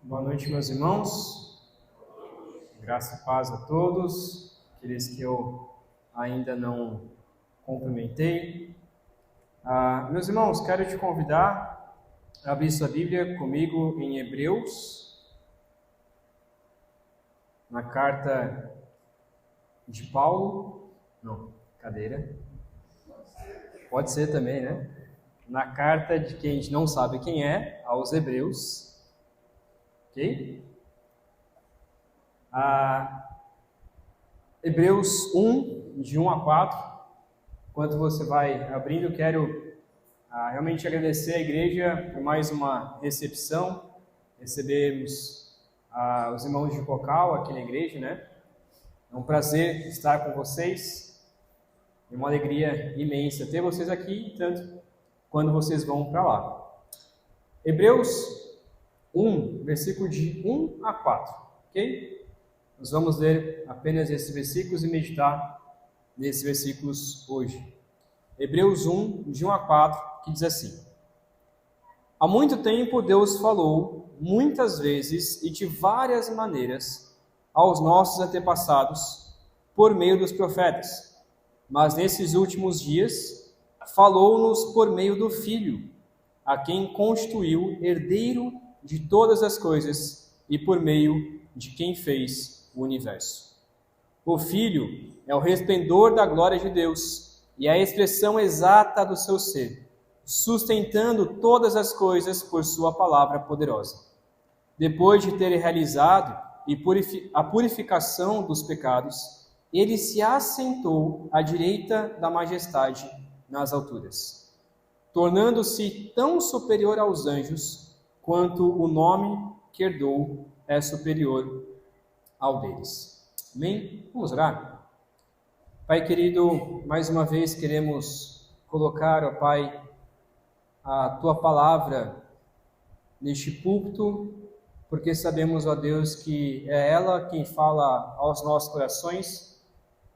Boa noite, meus irmãos. Graça e paz a todos. Aqueles que eu ainda não cumprimentei. Meus irmãos, quero te convidar a abrir sua Bíblia comigo em Hebreus, na carta de Paulo. Não, cadeira. Pode ser também, né? Na carta de quem a gente não sabe quem é, aos Hebreus. Ok? Hebreus 1, de 1 a 4. Enquanto você vai abrindo, quero realmente agradecer à igreja por mais uma recepção. Recebemos os irmãos de Cocal aqui na igreja, né? É um prazer estar com vocês. É uma alegria imensa ter vocês aqui, tanto quando vocês vão para lá. Hebreus 1, versículo de 1 a 4, ok? Nós vamos ler apenas esses versículos e meditar nesses versículos hoje. Hebreus 1, de 1 a 4, que diz assim: Há muito tempo Deus falou, muitas vezes e de várias maneiras, aos nossos antepassados, por meio dos profetas. Mas nesses últimos dias, falou-nos por meio do Filho, a quem constituiu herdeiro de todas as coisas e por meio de quem fez o universo. O Filho é o resplendor da glória de Deus e a expressão exata do seu ser, sustentando todas as coisas por sua palavra poderosa. Depois de ter realizado a purificação dos pecados, ele se assentou à direita da majestade nas alturas, tornando-se tão superior aos anjos quanto o nome que herdou é superior ao deles. Amém? Vamos orar? Pai querido, mais uma vez queremos colocar, ó Pai, a Tua palavra neste púlpito, porque sabemos, ó Deus, que é ela quem fala aos nossos corações.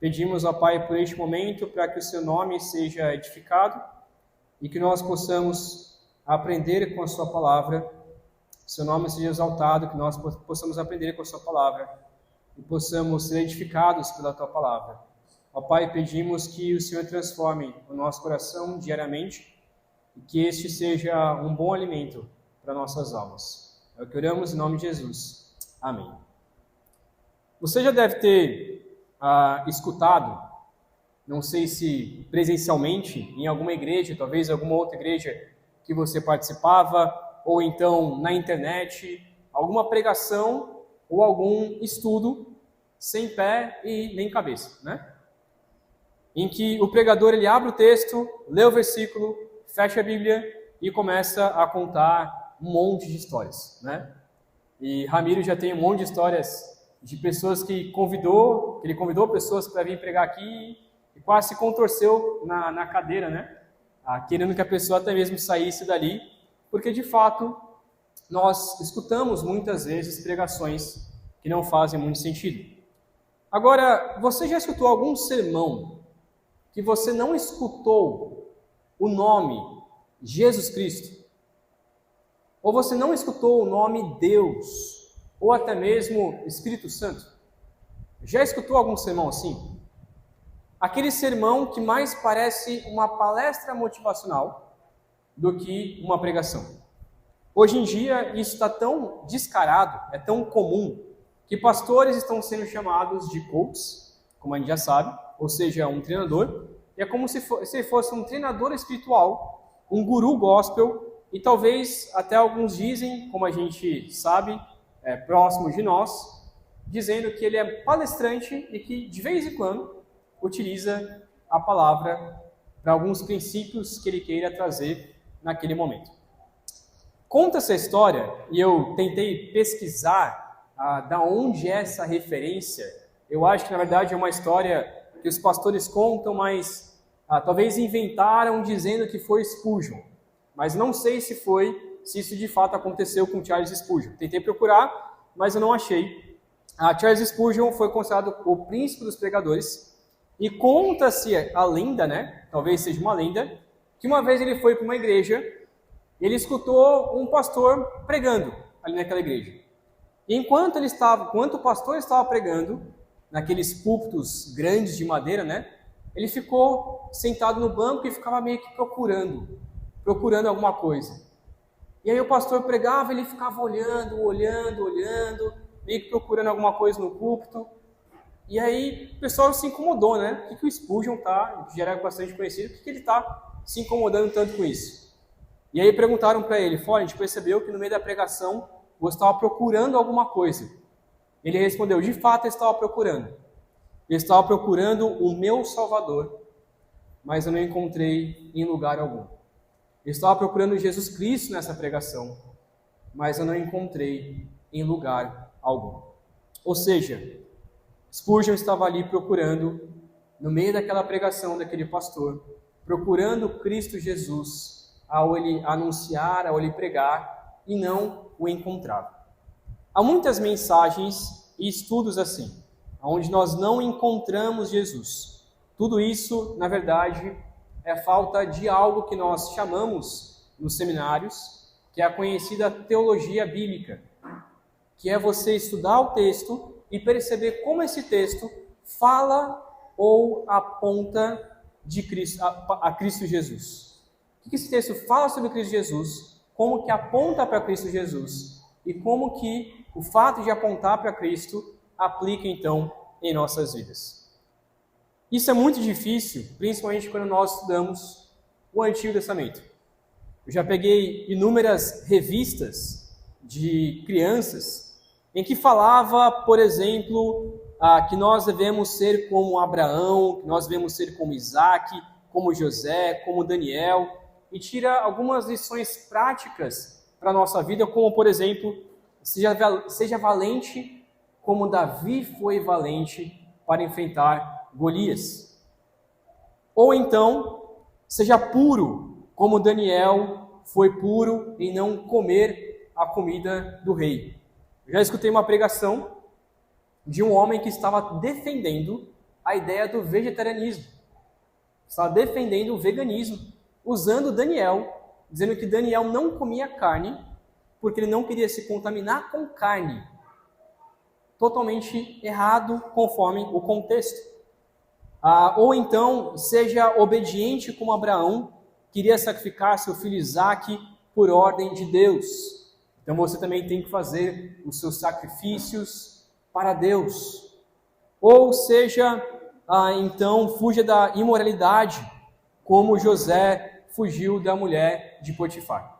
Pedimos, ó Pai, por este momento, para que o Seu nome seja edificado e que nós possamos aprender com a Sua palavra. Seu nome seja exaltado, que nós possamos aprender com a Sua palavra e possamos ser edificados pela Tua palavra. Ó Pai, pedimos que o Senhor transforme o nosso coração diariamente e que este seja um bom alimento para nossas almas. É o que oramos em nome de Jesus. Amém. Você já deve ter escutado, não sei se presencialmente, em alguma igreja, talvez alguma outra igreja que você participava, ou então na internet, alguma pregação ou algum estudo sem pé e nem cabeça, né? Em que o pregador ele abre o texto, lê o versículo, fecha a Bíblia e começa a contar um monte de histórias, né? E Ramiro já tem um monte de histórias de pessoas que ele convidou pessoas para vir pregar aqui e quase se contorceu na cadeira, né? Querendo que a pessoa até mesmo saísse dali, porque de fato nós escutamos muitas vezes pregações que não fazem muito sentido. Agora, você já escutou algum sermão que você não escutou o nome Jesus Cristo? Ou você não escutou o nome Deus? Ou até mesmo Espírito Santo? Já escutou algum sermão assim? Aquele sermão que mais parece uma palestra motivacional do que uma pregação. Hoje em dia, isso está tão descarado, é tão comum, que pastores estão sendo chamados de coaches, como a gente já sabe, ou seja, um treinador, e é como se fosse um treinador espiritual, um guru gospel, e talvez até alguns dizem, como a gente sabe, próximo de nós, dizendo que ele é palestrante e que, de vez em quando, utiliza a palavra para alguns princípios que ele queira trazer naquele momento. Conta essa história, e eu tentei pesquisar da onde é essa referência. Eu acho que, na verdade, é uma história que os pastores contam, mas talvez inventaram dizendo que foi Spurgeon. Mas não sei se isso de fato aconteceu com Charles Spurgeon. Tentei procurar, mas eu não achei. Charles Spurgeon foi considerado o príncipe dos pregadores, e conta-se a lenda, né? Talvez seja uma lenda, que uma vez ele foi para uma igreja, ele escutou um pastor pregando ali naquela igreja. E enquanto o pastor estava pregando, naqueles púlpitos grandes de madeira, né? Ele ficou sentado no banco e ficava meio que procurando alguma coisa. E aí o pastor pregava, ele ficava olhando, meio que procurando alguma coisa no púlpito. E aí o pessoal se incomodou, né? O que o Spurgeon que já era bastante conhecido, por que ele está se incomodando tanto com isso? E aí perguntaram para ele, a gente percebeu que no meio da pregação você estava procurando alguma coisa. Ele respondeu, de fato eu estava procurando. Eu estava procurando o meu Salvador, mas eu não encontrei em lugar algum. Eu estava procurando Jesus Cristo nessa pregação, mas eu não encontrei em lugar algum. Ou seja, Spurgeon estava ali procurando, no meio daquela pregação daquele pastor, procurando Cristo Jesus, ao ele anunciar, ao ele pregar, e não o encontrava. Há muitas mensagens e estudos assim, onde nós não encontramos Jesus. Tudo isso, na verdade, é falta de algo que nós chamamos nos seminários, que é a conhecida teologia bíblica, que é você estudar o texto e perceber como esse texto fala ou aponta de Cristo, a Cristo Jesus. O que esse texto fala sobre Cristo Jesus, como que aponta para Cristo Jesus e como que o fato de apontar para Cristo aplica então em nossas vidas. Isso é muito difícil, principalmente quando nós estudamos o Antigo Testamento. Eu já peguei inúmeras revistas de crianças em que falava, por exemplo, que nós devemos ser como Abraão, que nós devemos ser como Isaac, como José, como Daniel, e tira algumas lições práticas para a nossa vida, como, por exemplo, seja valente como Davi foi valente para enfrentar Golias. Ou então, seja puro como Daniel foi puro em não comer a comida do rei. Eu já escutei uma pregação de um homem que estava defendendo a ideia do vegetarianismo. Estava defendendo o veganismo, usando Daniel, dizendo que Daniel não comia carne porque ele não queria se contaminar com carne. Totalmente errado conforme o contexto. Ou então, seja obediente como Abraão, queria sacrificar seu filho Isaac por ordem de Deus. Então você também tem que fazer os seus sacrifícios para Deus. Ou seja, então fuja da imoralidade, como José fugiu da mulher de Potifar.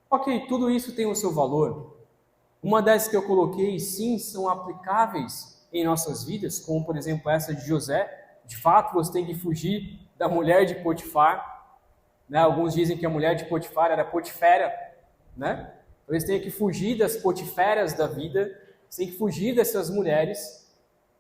Ok, tudo isso tem o seu valor. Uma dessas que eu coloquei, sim, são aplicáveis em nossas vidas, como por exemplo essa de José. De fato, você tem que fugir da mulher de Potifar. Né? Alguns dizem que a mulher de Potifar era Potifera, né? Então, você tem que fugir das Potiferas da vida, você tem que fugir dessas mulheres.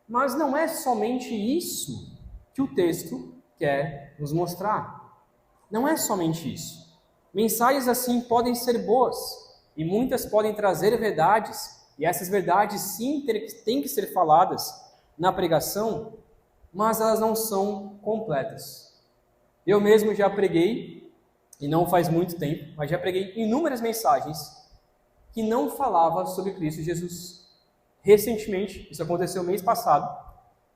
Mas não é somente isso que o texto quer nos mostrar. Não é somente isso. Mensagens assim podem ser boas, e muitas podem trazer verdades, e essas verdades sim têm que ser faladas na pregação, mas elas não são completas. Eu mesmo já preguei, e não faz muito tempo, mas já preguei inúmeras mensagens que não falavam sobre Cristo Jesus. Recentemente, isso aconteceu mês passado,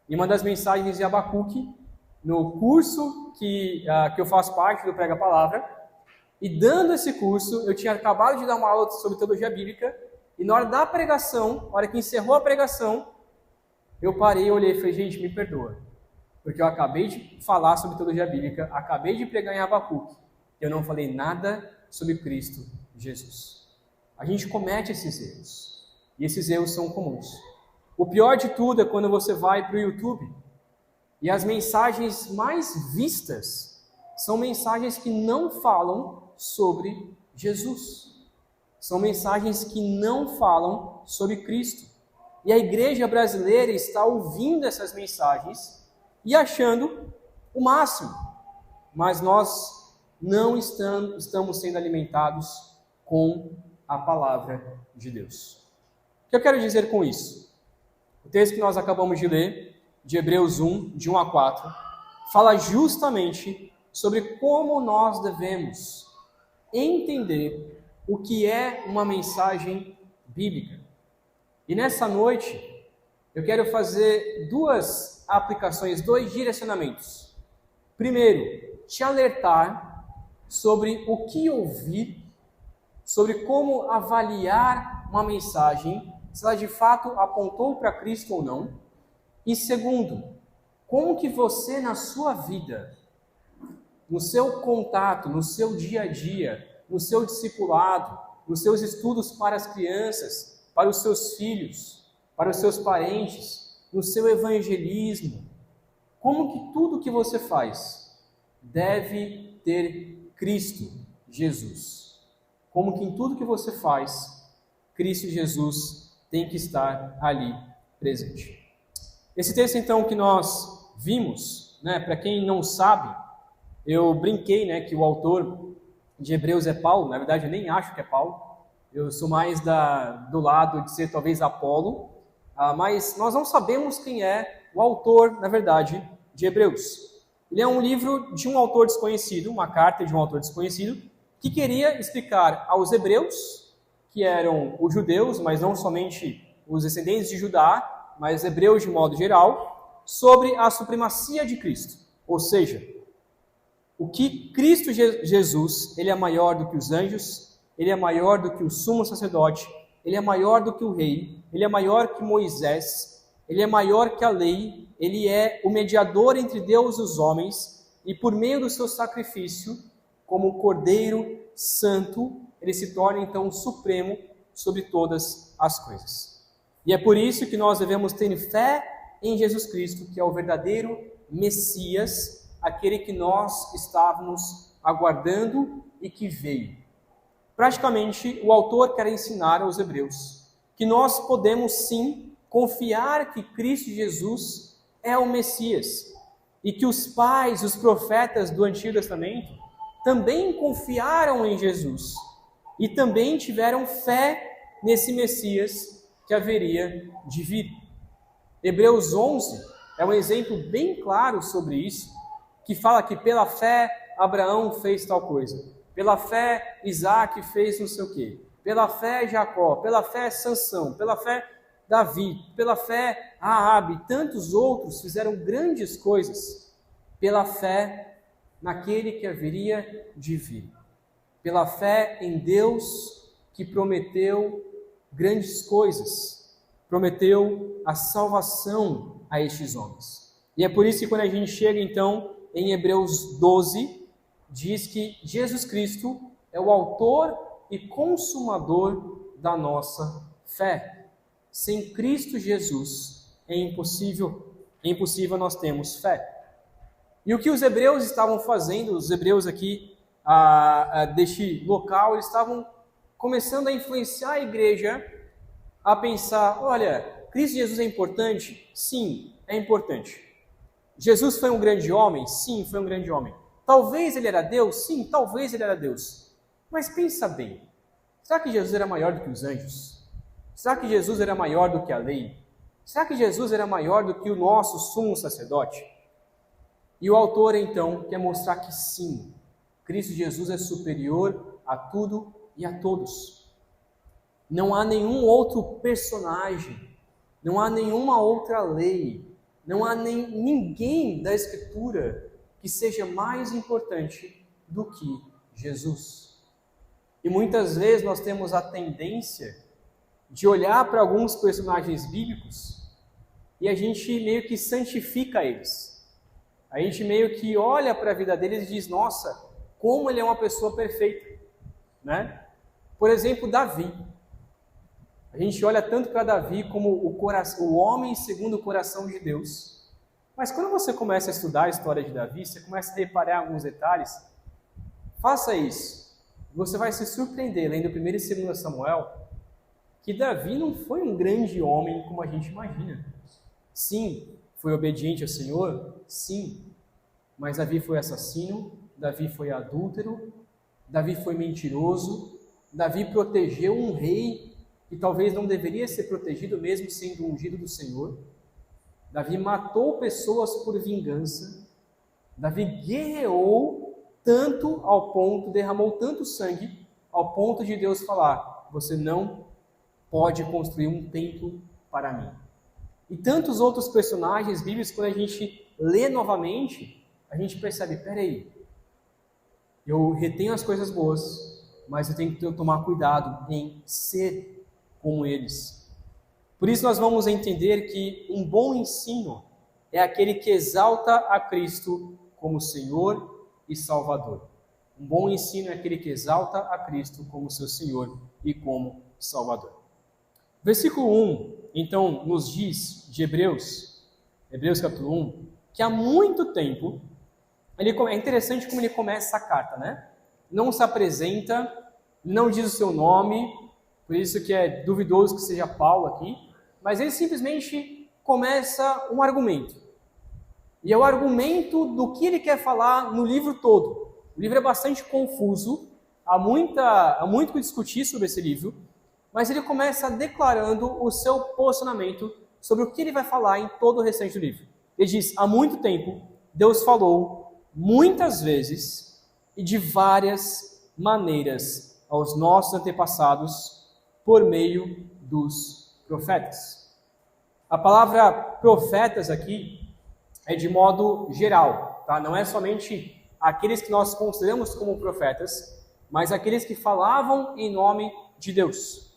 em uma das mensagens de Abacuque, no curso que eu faço parte do Prega a Palavra, e dando esse curso, eu tinha acabado de dar uma aula sobre teologia bíblica, e na hora da pregação, na hora que encerrou a pregação, eu parei e olhei e falei, gente, me perdoa, porque eu acabei de falar sobre teologia bíblica, acabei de pregar em Abacuque, e eu não falei nada sobre Cristo Jesus. A gente comete esses erros, e esses erros são comuns. O pior de tudo é quando você vai para o YouTube, e as mensagens mais vistas são mensagens que não falam sobre Jesus. São mensagens que não falam sobre Cristo. E a igreja brasileira está ouvindo essas mensagens e achando o máximo. Mas nós não estamos sendo alimentados com a palavra de Deus. O que eu quero dizer com isso? O texto que nós acabamos de ler, de Hebreus 1, de 1 a 4, fala justamente sobre como nós devemos entender o que é uma mensagem bíblica. E nessa noite, eu quero fazer duas aplicações, dois direcionamentos. Primeiro, te alertar sobre o que ouvir, sobre como avaliar uma mensagem, se ela de fato apontou para Cristo ou não. E segundo, como que você na sua vida, no seu contato, no seu dia a dia, no seu discipulado, nos seus estudos para as crianças, para os seus filhos, para os seus parentes, no seu evangelismo, como que tudo que você faz deve ter Cristo Jesus? Como que em tudo que você faz, Cristo Jesus tem que estar ali presente. Esse texto então que nós vimos, para quem não sabe, eu brinquei, que o autor de Hebreus é Paulo. Na verdade eu nem acho que é Paulo, eu sou mais do lado de ser talvez Apolo, mas nós não sabemos quem é o autor, na verdade, de Hebreus. Ele é um livro de um autor desconhecido, uma carta de um autor desconhecido, que queria explicar aos hebreus, que eram os judeus, mas não somente os descendentes de Judá, mas hebreus de modo geral, sobre a supremacia de Cristo. Ou seja, o que Cristo Jesus, ele é maior do que os anjos, ele é maior do que o sumo sacerdote, ele é maior do que o rei, ele é maior que Moisés, ele é maior que a lei, ele é o mediador entre Deus e os homens, e por meio do seu sacrifício, como Cordeiro Santo, ele se torna então o supremo sobre todas as coisas. E é por isso que nós devemos ter fé em Jesus Cristo, que é o verdadeiro Messias, aquele que nós estávamos aguardando e que veio. Praticamente, o autor quer ensinar aos hebreus que nós podemos sim confiar que Cristo Jesus é o Messias e que os pais, os profetas do Antigo Testamento também confiaram em Jesus e também tiveram fé nesse Messias que haveria de vir. Hebreus 11 é um exemplo bem claro sobre isso, que fala que pela fé Abraão fez tal coisa, pela fé Isaac fez não sei o quê, pela fé Jacó, pela fé Sansão, pela fé Davi, pela fé Raabe, tantos outros fizeram grandes coisas pela fé naquele que haveria de vir, pela fé em Deus que prometeu grandes coisas, prometeu a salvação a estes homens. E é por isso que quando a gente chega então em Hebreus 12, diz que Jesus Cristo é o autor e consumador da nossa fé. Sem Cristo Jesus é impossível nós termos fé. E o que os hebreus estavam fazendo, os hebreus aqui deste local, eles estavam começando a influenciar a igreja a pensar, olha, Cristo Jesus é importante? Sim, é importante. Jesus foi um grande homem? Sim, foi um grande homem. Talvez ele era Deus? Sim, talvez ele era Deus. Mas pensa bem, será que Jesus era maior do que os anjos? Será que Jesus era maior do que a lei? Será que Jesus era maior do que o nosso sumo sacerdote? E o autor, então, quer mostrar que sim, Cristo Jesus é superior a tudo e a todos. Não há nenhum outro personagem, não há nenhuma outra lei, não há ninguém da Escritura que seja mais importante do que Jesus. E muitas vezes nós temos a tendência de olhar para alguns personagens bíblicos e a gente meio que santifica eles. A gente meio que olha para a vida deles e diz, nossa, como ele é uma pessoa perfeita, Por exemplo, Davi. A gente olha tanto para Davi como o homem segundo o coração de Deus. Mas quando você começa a estudar a história de Davi, você começa a reparar alguns detalhes, faça isso. Você vai se surpreender, lendo 1 e 2 Samuel, que Davi não foi um grande homem como a gente imagina. Sim, foi obediente ao Senhor? Sim. Mas Davi foi assassino, Davi foi adúltero, Davi foi mentiroso, Davi protegeu um rei que talvez não deveria ser protegido mesmo sendo ungido do Senhor. Davi matou pessoas por vingança. Davi guerreou tanto ao ponto, derramou tanto sangue, ao ponto de Deus falar, você não pode construir um templo para mim. E tantos outros personagens bíblicos, quando a gente lê novamente, a gente percebe, peraí, eu retenho as coisas boas, mas eu tenho que tomar cuidado em ser como eles. Por isso nós vamos entender que um bom ensino é aquele que exalta a Cristo como Senhor e Salvador. Um bom ensino é aquele que exalta a Cristo como seu Senhor e como Salvador. Versículo 1, então, nos diz de Hebreus capítulo 1, que há muito tempo, é interessante como ele começa a carta, né? Não se apresenta, não diz o seu nome, por isso que é duvidoso que seja Paulo aqui, mas ele simplesmente começa um argumento. E é o argumento do que ele quer falar no livro todo. O livro é bastante confuso, há muito que discutir sobre esse livro, mas ele começa declarando o seu posicionamento sobre o que ele vai falar em todo o restante do livro. Ele diz, há muito tempo, Deus falou muitas vezes e de várias maneiras aos nossos antepassados por meio dos profetas. A palavra profetas aqui é de modo geral, tá? Não é somente aqueles que nós consideramos como profetas, mas aqueles que falavam em nome de Deus.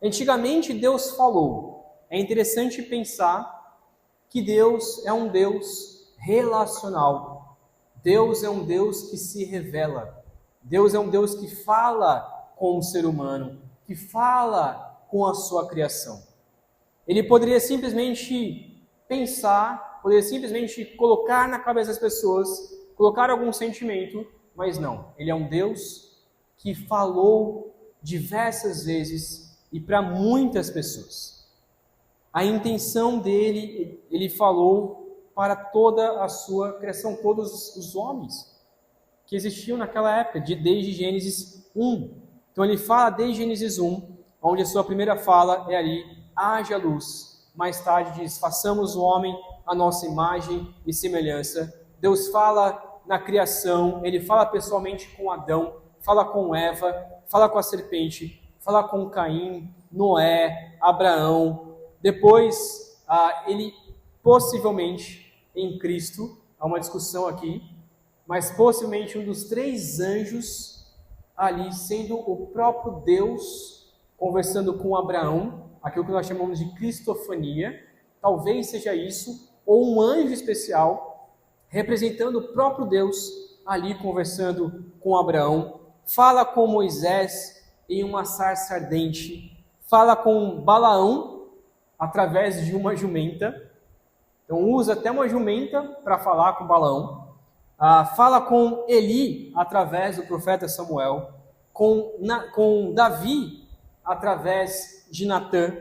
Antigamente Deus falou. É interessante pensar que Deus é um Deus relacional. Deus é um Deus que se revela. Deus é um Deus que fala com o ser humano, que fala com a sua criação. Ele poderia simplesmente pensar, poderia simplesmente colocar na cabeça das pessoas, colocar algum sentimento, mas não. Ele é um Deus que falou diversas vezes e para muitas pessoas. A intenção dele, ele falou para toda a sua criação, todos os homens que existiam naquela época, desde Gênesis 1. Então ele fala desde Gênesis 1, onde a sua primeira fala é ali, haja luz. Mais tarde diz, façamos o homem a nossa imagem e semelhança. Deus fala na criação, ele fala pessoalmente com Adão, fala com Eva, fala com a serpente, fala com Caim, Noé, Abraão. Depois, ele possivelmente em Cristo, há uma discussão aqui, mas possivelmente um dos 3 anjos ali sendo o próprio Deus conversando com Abraão, aquilo que nós chamamos de cristofania, talvez seja isso, ou um anjo especial representando o próprio Deus ali conversando com Abraão. Fala com Moisés em uma sarça ardente, fala com Balaão através de uma jumenta, então usa até uma jumenta para falar com Balaão, fala com Eli através do profeta Samuel, com Davi através de Natã,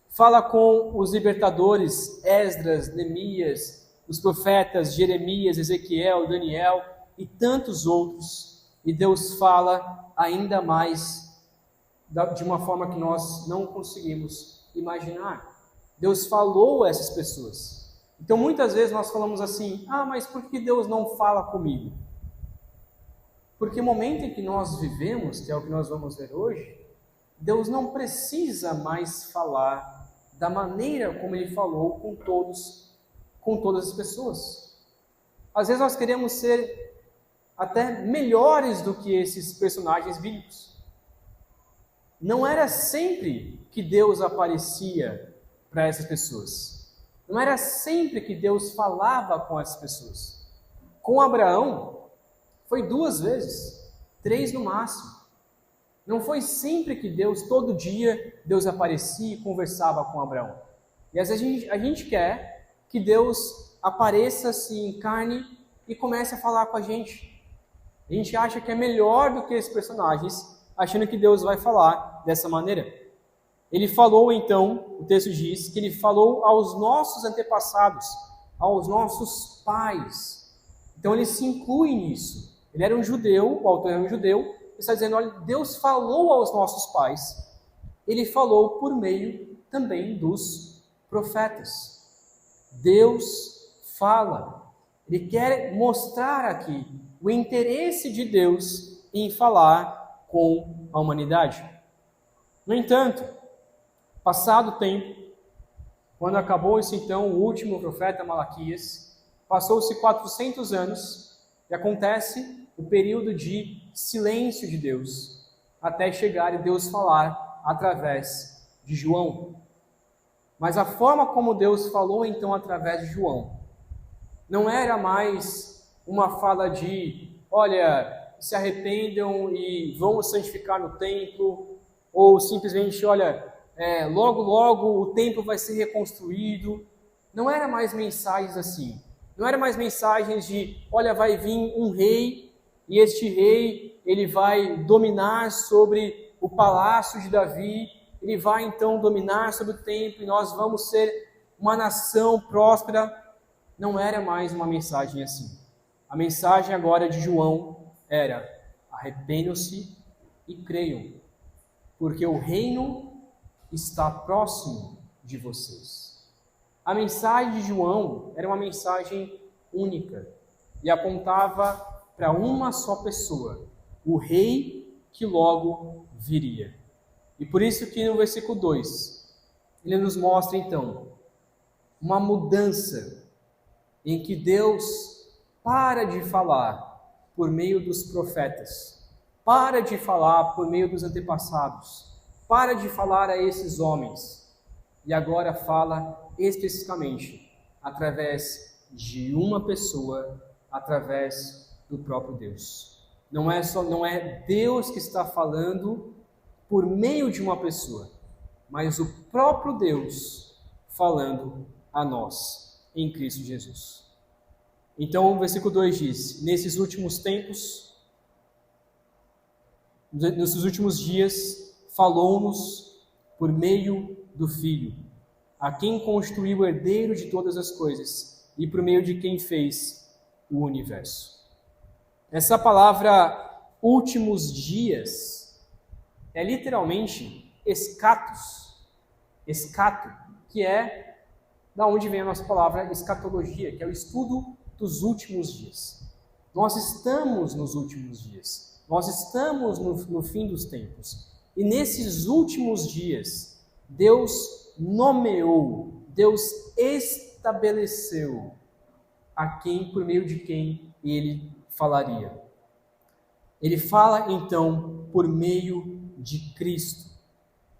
fala com os libertadores Esdras, Neemias, os profetas Jeremias, Ezequiel, Daniel e tantos outros, e Deus fala ainda mais de uma forma que nós não conseguimos imaginar. Deus falou a essas pessoas. Então muitas vezes nós falamos assim, mas por que Deus não fala comigo? Porque o momento em que nós vivemos, que é o que nós vamos ver hoje, Deus não precisa mais falar da maneira como Ele falou com todas as pessoas. Às vezes nós queremos ser até melhores do que esses personagens bíblicos. Não era sempre que Deus aparecia para essas pessoas. Não era sempre que Deus falava com essas pessoas. Com Abraão, foi 2 vezes, 3 no máximo. Não foi sempre que Deus, todo dia, Deus aparecia e conversava com Abraão. E às vezes a gente quer que Deus apareça, se encarne e comece a falar com a gente. A gente acha que é melhor do que esses personagens, achando que Deus vai falar dessa maneira. Ele falou então, o texto diz, que ele falou aos nossos antepassados, aos nossos pais. Então ele se inclui nisso. Ele era um judeu, o autor era um judeu, ele está dizendo, olha, Deus falou aos nossos pais. Ele falou por meio também dos profetas. Deus fala. Ele quer mostrar aqui o interesse de Deus em falar com a humanidade. No entanto, Passado o tempo, quando acabou-se então o último profeta Malaquias, passou-se 400 anos e acontece o período de silêncio de Deus, até chegar e Deus falar através de João. Mas a forma como Deus falou então através de João não era mais uma fala de, olha, se arrependam e vão santificar no templo, ou simplesmente, olha, logo, logo o templo vai ser reconstruído. Não era mais mensagens assim. Não era mais mensagens de, olha, vai vir um rei, e este rei, ele vai dominar sobre o palácio de Davi, ele vai então dominar sobre o templo, e nós vamos ser uma nação próspera. Não era mais uma mensagem assim. A mensagem agora de João era: arrependam-se e creiam, porque o reino está próximo de vocês. A mensagem de João era uma mensagem única e apontava para uma só pessoa, o rei que logo viria. E por isso que no versículo 2, ele nos mostra então uma mudança em que Deus para de falar por meio dos profetas, para de falar por meio dos antepassados, para de falar a esses homens, e agora fala especificamente através de uma pessoa, através do próprio Deus. Não é Deus que está falando por meio de uma pessoa, mas o próprio Deus falando a nós em Cristo Jesus. Então o versículo 2 diz: nesses últimos tempos, nesses últimos dias, falou-nos por meio do Filho, a quem constituiu o herdeiro de todas as coisas e por meio de quem fez o universo. Essa palavra últimos dias é literalmente escatos, escato, que é da onde vem a nossa palavra escatologia, que é o estudo dos últimos dias. Nós estamos nos últimos dias, nós estamos no fim dos tempos, e nesses últimos dias, Deus nomeou, Deus estabeleceu a quem, por meio de quem ele falaria. Ele fala então por meio de Cristo.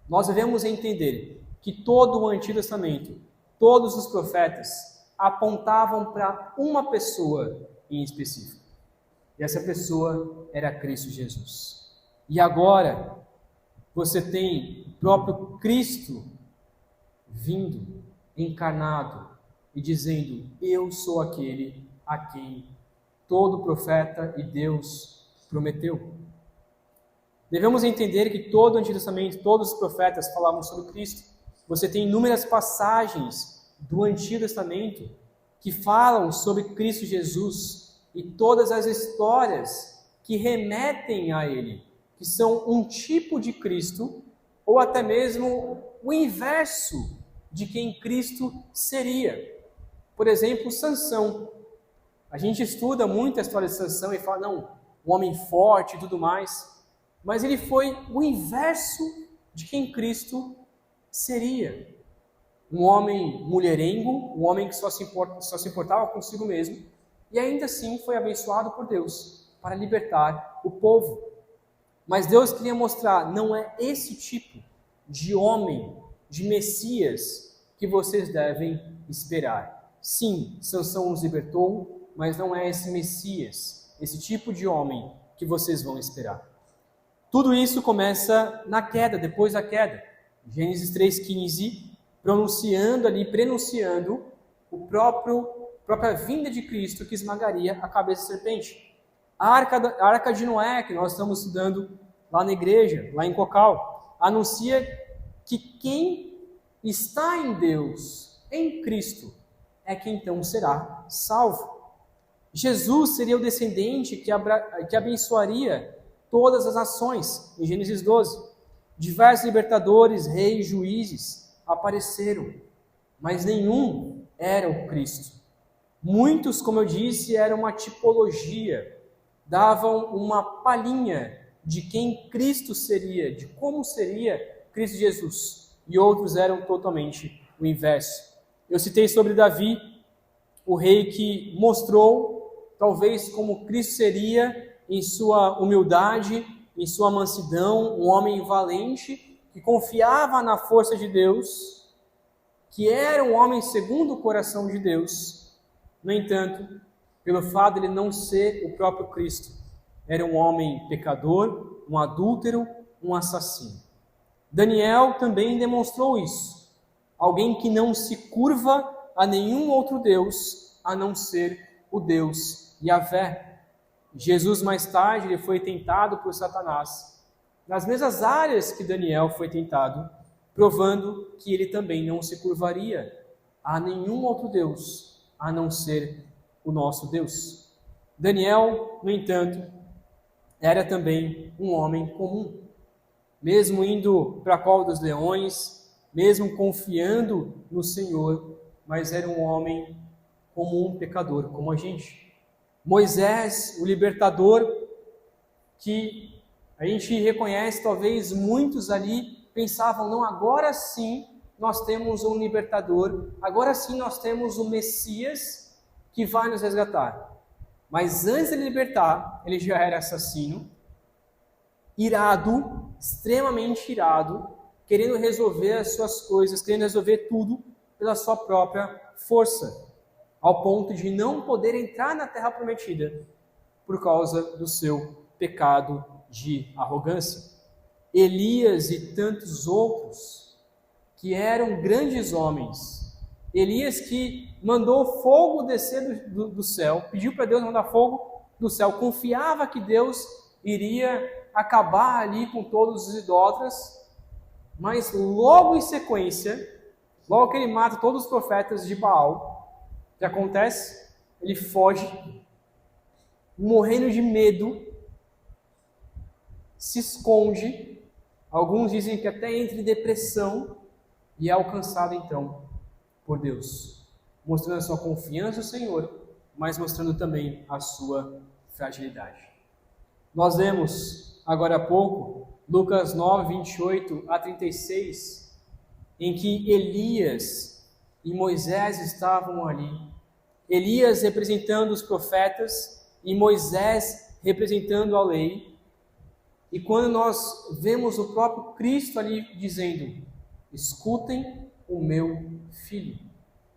Nós devemos entender que todo o Antigo Testamento, todos os profetas apontavam para uma pessoa em específico. E essa pessoa era Cristo Jesus. E agora você tem o próprio Cristo vindo, encarnado e dizendo: eu sou aquele a quem todo profeta e Deus prometeu. Devemos entender que todo o Antigo Testamento, todos os profetas falavam sobre Cristo. Você tem inúmeras passagens do Antigo Testamento que falam sobre Cristo Jesus e todas as histórias que remetem a Ele, que são um tipo de Cristo ou até mesmo o inverso de quem Cristo seria. Por exemplo, Sansão. A gente estuda muito a história de Sansão e fala, não, um homem forte e tudo mais, mas ele foi o inverso de quem Cristo seria. Um homem mulherengo, um homem que só se importava consigo mesmo, e ainda assim foi abençoado por Deus para libertar o povo. Mas Deus queria mostrar, não é esse tipo de homem, de Messias, que vocês devem esperar. Sim, Sansão os libertou, mas não é esse Messias, esse tipo de homem que vocês vão esperar. Tudo isso começa na queda, depois da queda. Gênesis 3,15, prenunciando a própria vinda de Cristo que esmagaria a cabeça da serpente. A arca de Noé, que nós estamos estudando lá na igreja, lá em Cocal, anuncia que quem está em Deus, em Cristo, é quem então será salvo. Jesus seria o descendente que abençoaria todas as nações, em Gênesis 12. Diversos libertadores, reis, juízes apareceram, mas nenhum era o Cristo. Muitos, como eu disse, eram uma tipologia, davam uma palhinha de quem Cristo seria, de como seria Cristo Jesus. e outros eram totalmente o inverso. Eu citei sobre Davi, o rei que mostrou, talvez, como Cristo seria em sua humildade, em sua mansidão, um homem valente, que confiava na força de Deus, que era um homem segundo o coração de Deus. No entanto, pelo fato de ele não ser o próprio Cristo, era um homem pecador, um adúltero, um assassino. Daniel também demonstrou isso. Alguém que não se curva a nenhum outro Deus, a não ser o Deus Yahvé. Jesus, mais tarde, ele foi tentado por Satanás, nas mesmas áreas que Daniel foi tentado, provando que ele também não se curvaria a nenhum outro Deus, a não ser o nosso Deus. Daniel, no entanto, era também um homem comum. Mesmo indo para a cova dos leões, mesmo confiando no Senhor, mas era um homem comum, pecador, como a gente. Moisés, o libertador, que a gente reconhece, talvez muitos ali pensavam, não, agora sim nós temos um libertador, agora sim nós temos o Messias que vai nos resgatar. Mas antes de libertar, ele já era assassino, irado, extremamente irado, querendo resolver as suas coisas, querendo resolver tudo pela sua própria força, ao ponto de não poder entrar na terra prometida por causa do seu pecado de arrogância. Elias e tantos outros que eram grandes homens. Elias que mandou fogo descer do céu, pediu para Deus mandar fogo do céu, confiava que Deus iria acabar ali com todos os idólatras, mas logo em sequência, logo que ele mata todos os profetas de Baal, o que acontece? Ele foge, morrendo de medo, se esconde, alguns dizem que até entra em depressão, e é alcançado então por Deus, mostrando a sua confiança no Senhor, mas mostrando também a sua fragilidade. Nós lemos agora há pouco, Lucas 9, 28 a 36, em que Elias e Moisés estavam ali. Elias representando os profetas e Moisés representando a lei. E quando nós vemos o próprio Cristo ali dizendo, escutem o meu filho,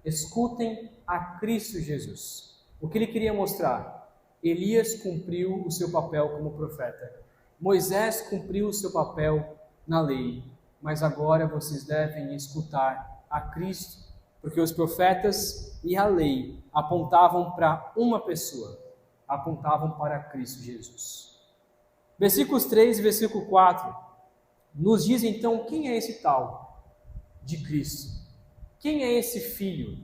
escutem a Cristo Jesus. O que ele queria mostrar? Elias cumpriu o seu papel como profeta. Moisés cumpriu o seu papel na lei. Mas agora vocês devem escutar a Cristo, porque os profetas e a lei apontavam para uma pessoa, apontavam para Cristo Jesus. Versículos 3 e versículo 4 nos diz então quem é esse tal de Cristo. Quem é esse filho?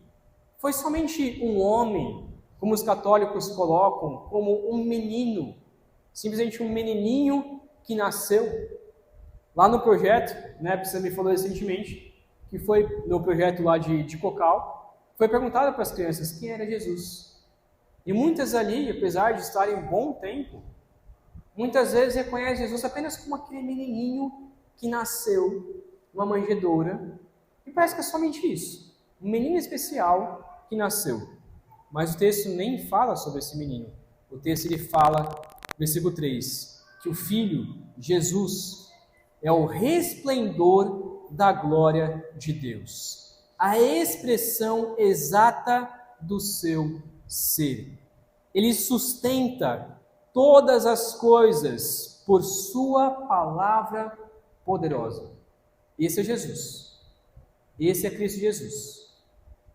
Foi somente um homem, como os católicos colocam, como um menino, simplesmente um menininho que nasceu. Lá no projeto, você me falou recentemente, que foi no projeto lá de Cocal, foi perguntado para as crianças quem era Jesus. E muitas ali, apesar de estarem um bom tempo, muitas vezes reconhecem Jesus apenas como aquele menininho que nasceu numa manjedoura. E parece que é somente isso. Um menino especial que nasceu. Mas o texto nem fala sobre esse menino. O texto ele fala, versículo 3, que o Filho, Jesus, é o resplendor da glória de Deus, a expressão exata do seu ser. Ele sustenta todas as coisas por sua palavra poderosa. Esse é Jesus. Esse é Cristo Jesus.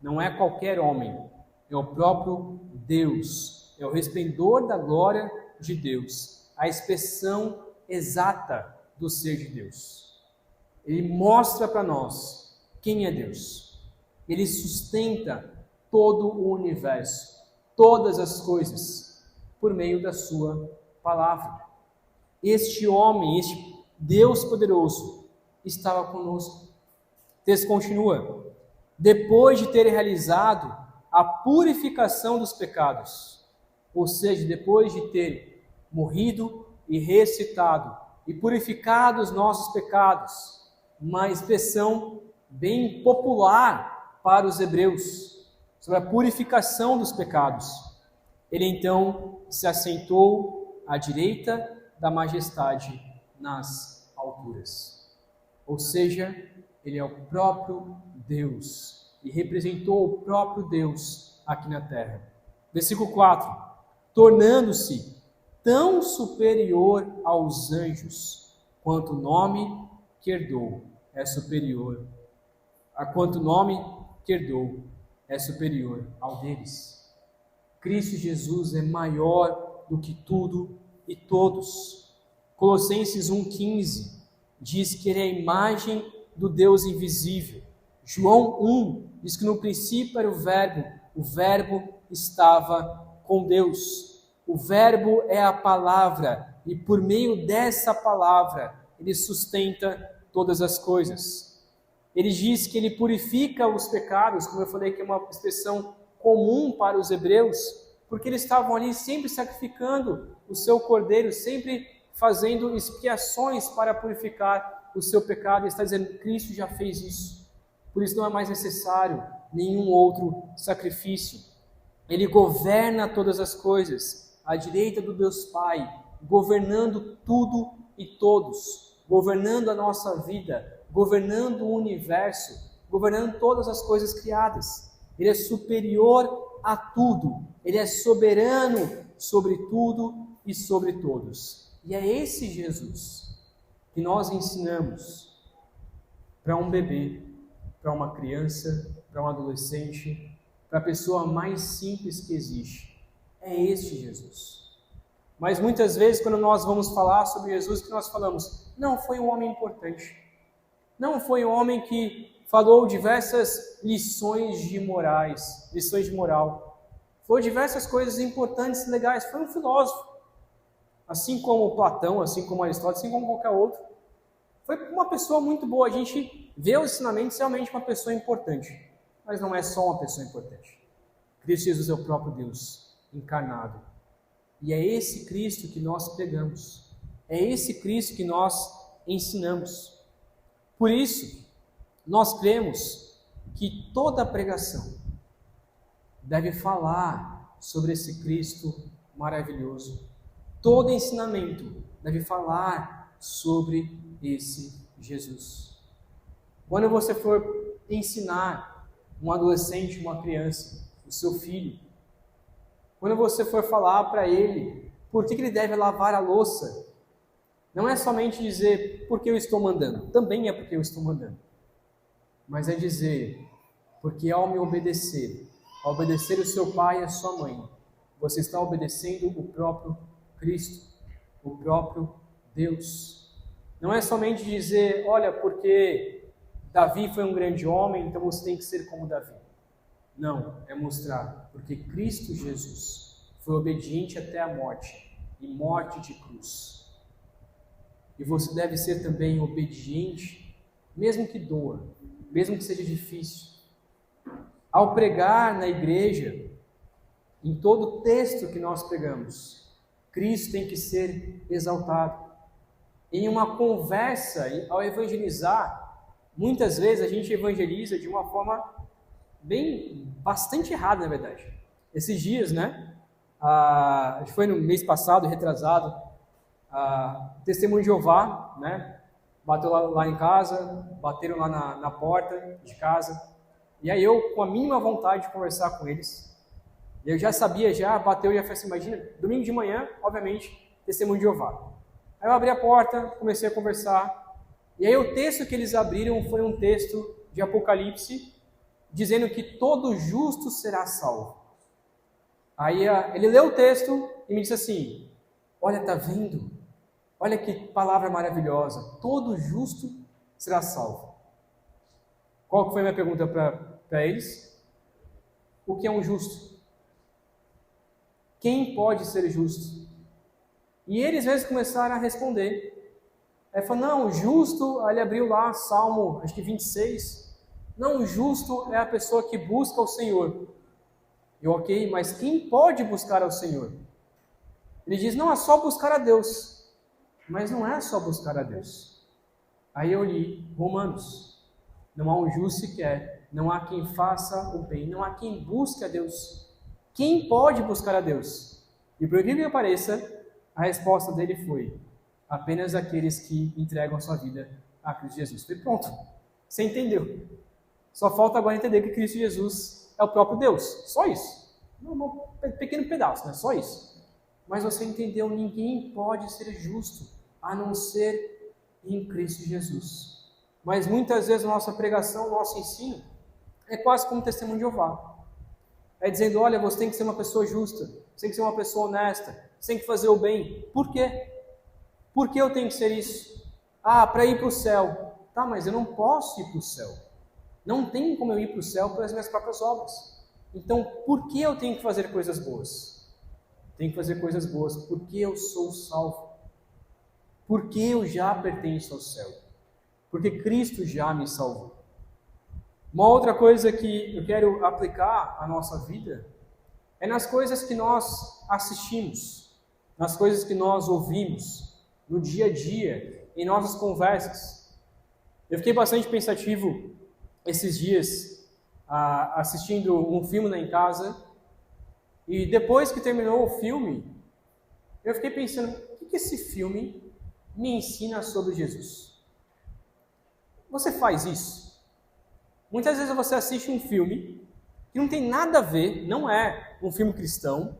Não é qualquer homem, é o próprio Deus, é o resplendor da glória de Deus, a expressão exata do ser de Deus. Ele mostra para nós quem é Deus. Ele sustenta todo o universo, todas as coisas, por meio da sua palavra. Este homem, este Deus poderoso, estava conosco. O texto continua. Depois de ter realizado a purificação dos pecados, ou seja, depois de ter morrido e ressuscitado, e purificado os nossos pecados, uma expressão bem popular para os hebreus, sobre a purificação dos pecados. Ele então se assentou à direita da majestade nas alturas. Ou seja, ele é o próprio Deus e representou o próprio Deus aqui na terra. Versículo 4: tornando-se tão superior aos anjos, quanto o nome que herdou é superior, a quanto o nome que herdou é superior ao deles. Cristo Jesus é maior do que tudo e todos. Colossenses 1,15 diz que ele é a imagem do Deus invisível. João 1 diz que no princípio era o Verbo estava com Deus. O Verbo é a palavra, e por meio dessa palavra, ele sustenta todas as coisas. Ele diz que ele purifica os pecados, como eu falei que é uma expressão comum para os hebreus, porque eles estavam ali sempre sacrificando o seu cordeiro, sempre fazendo expiações para purificar o seu pecado. Ele está dizendo que Cristo já fez isso, por isso não é mais necessário nenhum outro sacrifício. Ele governa todas as coisas, à direita do Deus Pai, governando tudo e todos, governando a nossa vida, governando o universo, governando todas as coisas criadas. Ele é superior a tudo, ele é soberano sobre tudo e sobre todos. E é esse Jesus que nós ensinamos para um bebê, para uma criança, para um adolescente, para a pessoa mais simples que existe. É este Jesus. Mas muitas vezes, quando nós vamos falar sobre Jesus, que nós falamos, não foi um homem importante, não foi um homem que falou diversas lições de moral, foi diversas coisas importantes e legais, foi um filósofo, assim como Platão, assim como Aristóteles, assim como qualquer outro. Foi uma pessoa muito boa, a gente vê os ensinamentos realmente uma pessoa importante, mas não é só uma pessoa importante. Cristo Jesus é o próprio Deus encarnado. E é esse Cristo que nós pregamos. É esse Cristo que nós ensinamos. Por isso, nós cremos que toda pregação deve falar sobre esse Cristo maravilhoso. Todo ensinamento deve falar sobre esse Jesus. Quando você for ensinar um adolescente, uma criança, o seu filho, quando você for falar para ele por que ele deve lavar a louça, não é somente dizer porque eu estou mandando, também é porque eu estou mandando, mas é dizer porque ao me obedecer, ao obedecer o seu pai e a sua mãe, você está obedecendo o próprio Cristo, o próprio Deus. Não é somente dizer, olha, porque Davi foi um grande homem, então você tem que ser como Davi. Não, é mostrar, porque Cristo Jesus foi obediente até a morte, e morte de cruz. E você deve ser também obediente, mesmo que doa, mesmo que seja difícil. Ao pregar na igreja, em todo texto que nós pregamos, Cristo tem que ser exaltado. Em uma conversa, ao evangelizar, muitas vezes a gente evangeliza de uma forma bastante errada, na verdade. Esses dias, acho que foi no mês passado, retrasado, Testemunho de Jeová, bateu lá em casa, bateram lá na porta de casa, e aí eu, com a mínima vontade de conversar com eles, eu já sabia, bateu e já falei assim, imagina, domingo de manhã, obviamente, Testemunho de Jeová. Aí eu abri a porta, comecei a conversar, e aí o texto que eles abriram foi um texto de Apocalipse, dizendo que todo justo será salvo. Aí ele leu o texto e me disse assim, olha, está vendo? Olha que palavra maravilhosa, todo justo será salvo. Qual que foi a minha pergunta para eles? O que é um justo? Quem pode ser justo? E eles, às vezes, começaram a responder. Aí falou, não, o justo, aí ele abriu lá, Salmo, acho que 26, não, o justo é a pessoa que busca o Senhor. Ok, mas quem pode buscar ao Senhor? Ele diz, não, é só buscar a Deus. Mas não é só buscar a Deus. Aí eu li Romanos. Não há um justo sequer, não há quem faça o bem, não há quem busque a Deus. Quem pode buscar a Deus? E por incrível que pareça, a resposta dele foi: apenas aqueles que entregam a sua vida a Cristo Jesus. Foi pronto. Você entendeu. Só falta agora entender que Cristo Jesus é o próprio Deus. Só isso. Um pequeno pedaço, né? Só isso. Mas você entendeu, ninguém pode ser justo a não ser em Cristo Jesus. Mas muitas vezes a nossa pregação, o nosso ensino, é quase como testemunho de Jeová. É dizendo, olha, você tem que ser uma pessoa justa, você tem que ser uma pessoa honesta, você tem que fazer o bem. Por quê? Por que eu tenho que ser isso? Ah, para ir para o céu. Tá, mas eu não posso ir para o céu. Não tem como eu ir para o céu pelas minhas próprias obras. Então, por que eu tenho que fazer coisas boas? Tenho que fazer coisas boas porque eu sou salvo. Porque eu já pertenço ao céu. Porque Cristo já me salvou. Uma outra coisa que eu quero aplicar à nossa vida é nas coisas que nós assistimos, nas coisas que nós ouvimos, no dia a dia, em nossas conversas. Eu fiquei bastante pensativo esses dias, assistindo um filme lá em casa, e depois que terminou o filme, eu fiquei pensando, o que esse filme me ensina sobre Jesus? Você faz isso? Muitas vezes você assiste um filme que não tem nada a ver, não é um filme cristão,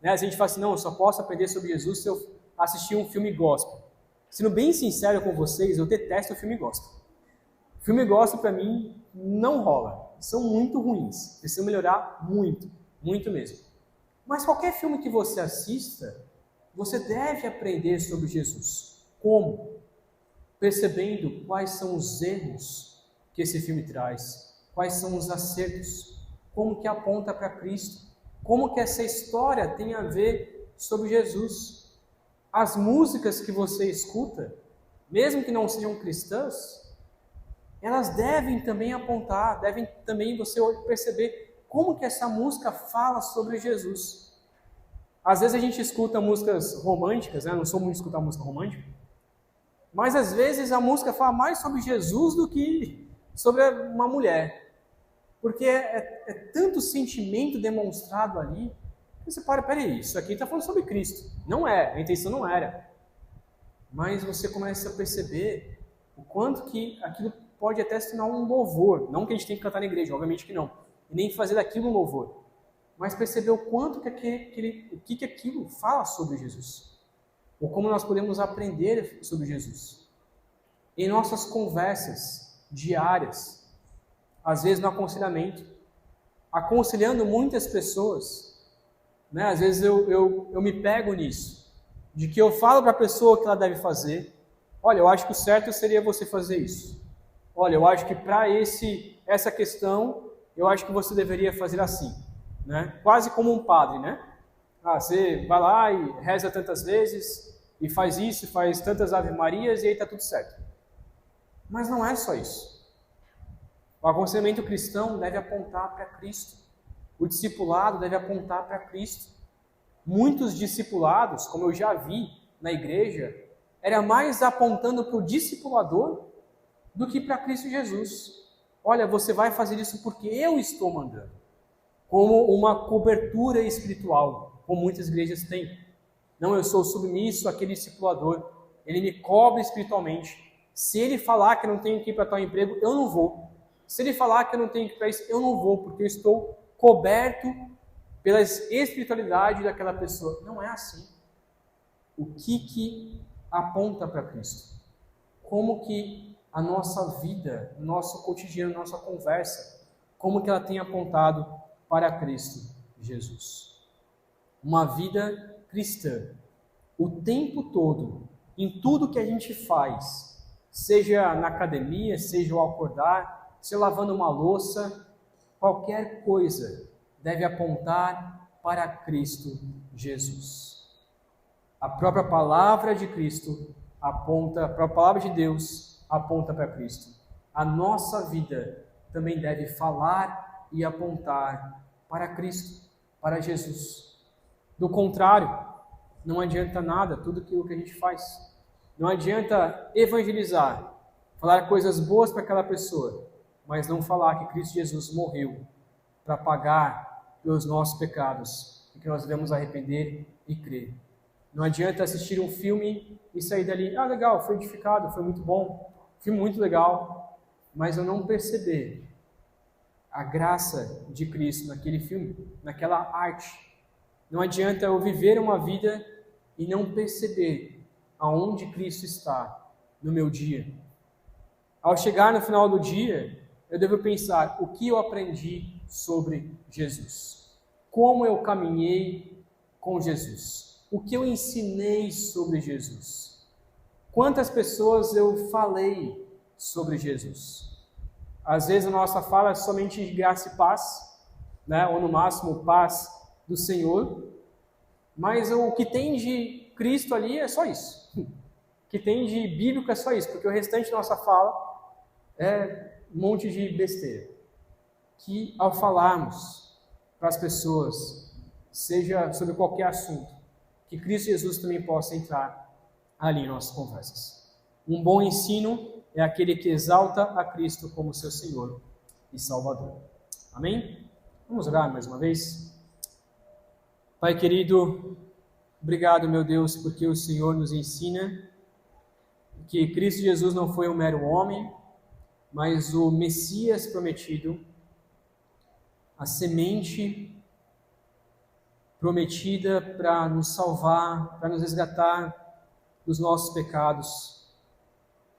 né? A gente fala assim, não, eu só posso aprender sobre Jesus se eu assistir um filme gospel. Sendo bem sincero com vocês, eu detesto o filme gospel. O filme gospel para mim não rola, são muito ruins, precisam melhorar muito, muito mesmo. Mas qualquer filme que você assista, você deve aprender sobre Jesus. Como? Percebendo quais são os erros que esse filme traz, quais são os acertos, como que aponta para Cristo, como que essa história tem a ver sobre Jesus. As músicas que você escuta, mesmo que não sejam cristãs, elas devem também apontar, devem também você perceber como que essa música fala sobre Jesus. Às vezes a gente escuta músicas românticas, né? Eu não sou muito de escutar música romântica, mas às vezes a música fala mais sobre Jesus do que sobre uma mulher, porque é tanto sentimento demonstrado ali, que você para, peraí, isso aqui está falando sobre Cristo. Não é, a intenção não era. Mas você começa a perceber o quanto que aquilo pode até se tornar um louvor, não que a gente tem que cantar na igreja, obviamente que não, e nem fazer daquilo um louvor, mas perceber o quanto que aquilo fala sobre Jesus, ou como nós podemos aprender sobre Jesus. Em nossas conversas diárias, às vezes no aconselhamento, aconselhando muitas pessoas, né? Às vezes eu me pego nisso, de que eu falo para a pessoa o que ela deve fazer. Olha, eu acho que o certo seria você fazer isso. Olha, eu acho que para essa questão, eu acho que você deveria fazer assim, né? Quase como um padre, né? Você vai lá e reza tantas vezes, e faz isso, faz tantas Ave Marias, e aí está tudo certo. Mas não é só isso. O aconselhamento cristão deve apontar para Cristo. O discipulado deve apontar para Cristo. Muitos discipulados, como eu já vi na igreja, era mais apontando para o discipulador do que para Cristo Jesus. Olha, você vai fazer isso porque eu estou mandando. Como uma cobertura espiritual, como muitas igrejas têm. Não, eu sou submisso àquele discipulador, ele me cobre espiritualmente. Se ele falar que eu não tenho que ir para tal emprego, eu não vou. Se ele falar que eu não tenho que ir para isso, eu não vou, porque eu estou coberto pela espiritualidade daquela pessoa. Não é assim. O que aponta para Cristo? Como que a nossa vida, o nosso cotidiano, a nossa conversa, como que ela tem apontado para Cristo Jesus? Uma vida cristã, o tempo todo, em tudo que a gente faz, seja na academia, seja ao acordar, seja lavando uma louça, qualquer coisa deve apontar para Cristo Jesus. A própria palavra de Cristo aponta, a própria palavra de Deus aponta para Cristo. A nossa vida também deve falar e apontar para Cristo, para Jesus. Do contrário, não adianta nada tudo aquilo que a gente faz. Não adianta evangelizar, falar coisas boas para aquela pessoa, mas não falar que Cristo Jesus morreu para pagar pelos nossos pecados e que nós devemos arrepender e crer. Não adianta assistir um filme e sair dali, legal, foi edificado, foi muito bom, filme muito legal, mas eu não perceber a graça de Cristo naquele filme, naquela arte. Não adianta eu viver uma vida e não perceber aonde Cristo está no meu dia. Ao chegar no final do dia, eu devo pensar o que eu aprendi sobre Jesus. Como eu caminhei com Jesus. O que eu ensinei sobre Jesus. Quantas pessoas eu falei sobre Jesus. Às vezes a nossa fala é somente de graça e paz, né? Ou no máximo paz do Senhor. Mas o que tem de Cristo ali é só isso. O que tem de bíblico é só isso, porque o restante da nossa fala é um monte de besteira. Que ao falarmos para as pessoas, seja sobre qualquer assunto, que Cristo Jesus também possa entrar ali em nossas conversas. Um bom ensino é aquele que exalta a Cristo como seu Senhor e Salvador. Amém? Vamos orar mais uma vez? Pai querido, obrigado, meu Deus, porque o Senhor nos ensina que Cristo Jesus não foi um mero homem, mas o Messias prometido, a semente prometida para nos salvar, para nos resgatar dos nossos pecados.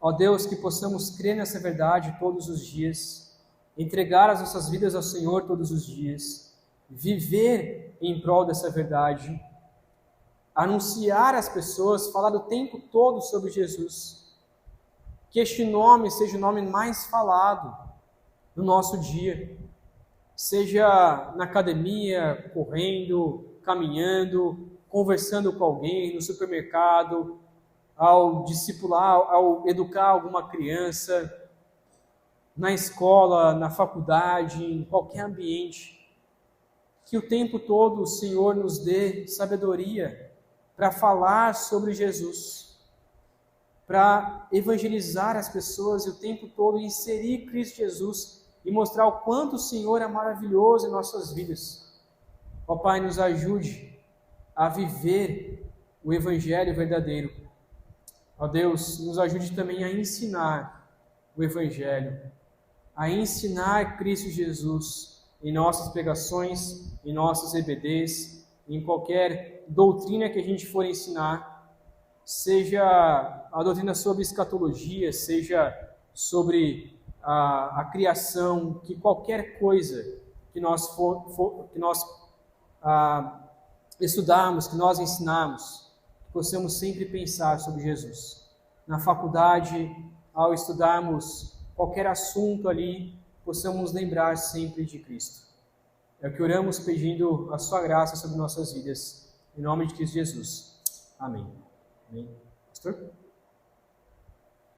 Ó Deus, que possamos crer nessa verdade todos os dias, entregar as nossas vidas ao Senhor todos os dias, viver em prol dessa verdade, anunciar às pessoas, falar o tempo todo sobre Jesus. Que este nome seja o nome mais falado no nosso dia, seja na academia, correndo, caminhando, conversando com alguém, no supermercado, ao discipular, ao educar alguma criança, na escola, na faculdade, em qualquer ambiente. Que o tempo todo o Senhor nos dê sabedoria para falar sobre Jesus, para evangelizar as pessoas e o tempo todo inserir Cristo Jesus e mostrar o quanto o Senhor é maravilhoso em nossas vidas. Ó Pai, nos ajude a viver o Evangelho verdadeiro. Ó Deus, nos ajude também a ensinar o Evangelho, a ensinar Cristo Jesus em nossas pregações, em nossos EBDs, em qualquer doutrina que a gente for ensinar, seja a doutrina sobre escatologia, seja sobre a criação, que qualquer coisa que nós estudarmos, que nós ensinarmos, que possamos sempre pensar sobre Jesus. Na faculdade, ao estudarmos qualquer assunto ali, possamos lembrar sempre de Cristo. É o que oramos pedindo a sua graça sobre nossas vidas. Em nome de Cristo Jesus. Amém. Amém. Pastor?